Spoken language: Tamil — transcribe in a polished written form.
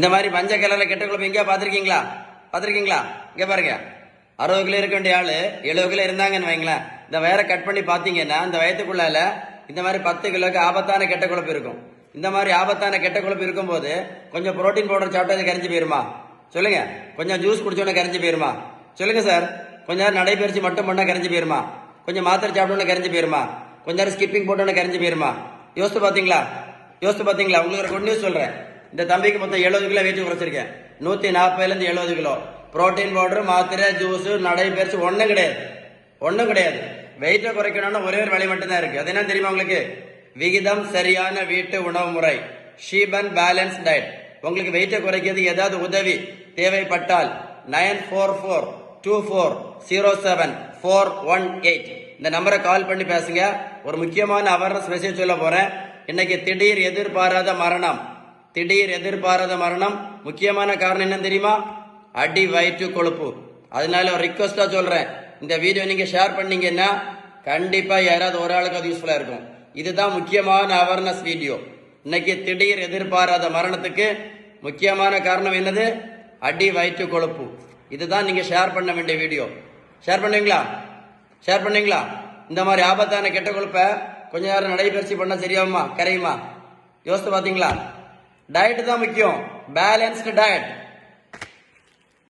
இந்த மாதிரி மஞ்சள் கலர்ல கெட்ட கொழுப்பு எங்கேயா பாத்திருக்கீங்களா? இங்க பாருங்க, 60 கிலோ இருக்க வேண்டிய ஆளு 70 கிலோ இருந்தாங்கன்னு வைங்களேன். இந்த வயரை கட் பண்ணி பாத்தீங்கன்னா இந்த வயத்துக்குள்ளால இந்த மாதிரி 10 கிலோக்கு ஆபத்தான கெட்ட கொழுப்பு இருக்கும். இந்த மாதிரி ஆபத்தான கெட்ட கொழுப்பு இருக்கும் போது கொஞ்சம் புரோட்டீன் பவுடர் சாப்பிட்டது கரைஞ்சு போயிருமா? சொல்லுங்க. கொஞ்சம் ஜூஸ் குடிச்சோன்னு கரைஞ்சு போயிருமா? சொல்லுங்க சார். கொஞ்ச நேரம் நடைபயிற்சி மட்டும் பண்ணா கரைஞ்சு போயிருமா? கொஞ்சம் மாத்திரை சாப்பிட்டோன்னு கரைஞ்சு போயிருமா? கொஞ்ச நேரம் ஸ்கிப்பிங் போட்டோன்னு கரைஞ்சு போயிருமா? யோசித்து பாத்தீங்களா? உங்களுக்கு ஒரு குட் நியூஸ் சொல்றேன். இந்த தம்பிக்கு மொத்தம் 70 கிலோ வெயிட் குறைச்சிருக்கேன். 140 இருந்து 70 கிலோ. புரோட்டீன் பவுடர், மாத்திரை, ஜூஸ், நடைபயிற்சி ஒன்னும் கிடையாது. வெயிட்டை குறைக்கணும்னு ஒரே ஒரு வழி மட்டும்தான் இருக்கு. அது என்ன தெரியுமா உங்களுக்கு? விகிதம் சரியான வீட்டு உணவு முறை, ஷீபன் பேலன்ஸ் டயட். உங்களுக்கு வெயிட்டை குறைக்கிறது ஏதாவது உதவி தேவைப்பட்டால் 9424070418 இந்த நம்பரை கால் பண்ணி பேசுங்க. ஒரு முக்கியமான அவேர்னஸ் மெசேஜ் சொல்ல போறேன். இன்னைக்கு திடீர் எதிர்பாராத மரணம். முக்கியமான காரணம் என்ன தெரியுமா? அடி வயிற்று கொழுப்பு. அதனால ஒரு ரிக்வஸ்டா சொல்றேன், இந்த வீடியோ நீங்க ஷேர் பண்ணீங்கன்னா கண்டிப்பா யாராவது ஒரு ஆளுக்கு அது யூஸ்ஃபுல்லா இருக்கும். இதுதான் முக்கியமான அவேர்னஸ் வீடியோ. இன்னைக்கு திடீர் எதிர்பாராத மரணத்துக்கு முக்கியமான காரணம் என்னது? அடி வயிற்று கொழுப்பு. இதுதான் நீங்க ஷேர் பண்ண வேண்டிய வீடியோ. ஷேர் பண்ணீங்களா? இந்த மாதிரி ஆபத்தான கெட்ட கொழுப்பை கொஞ்ச நேரம் நடைபயிற்சி பண்ண சரியாகுமா? கரையுமா? யோசித்து பாத்தீங்களா? டயட் தான் முக்கியம். Balanced diet.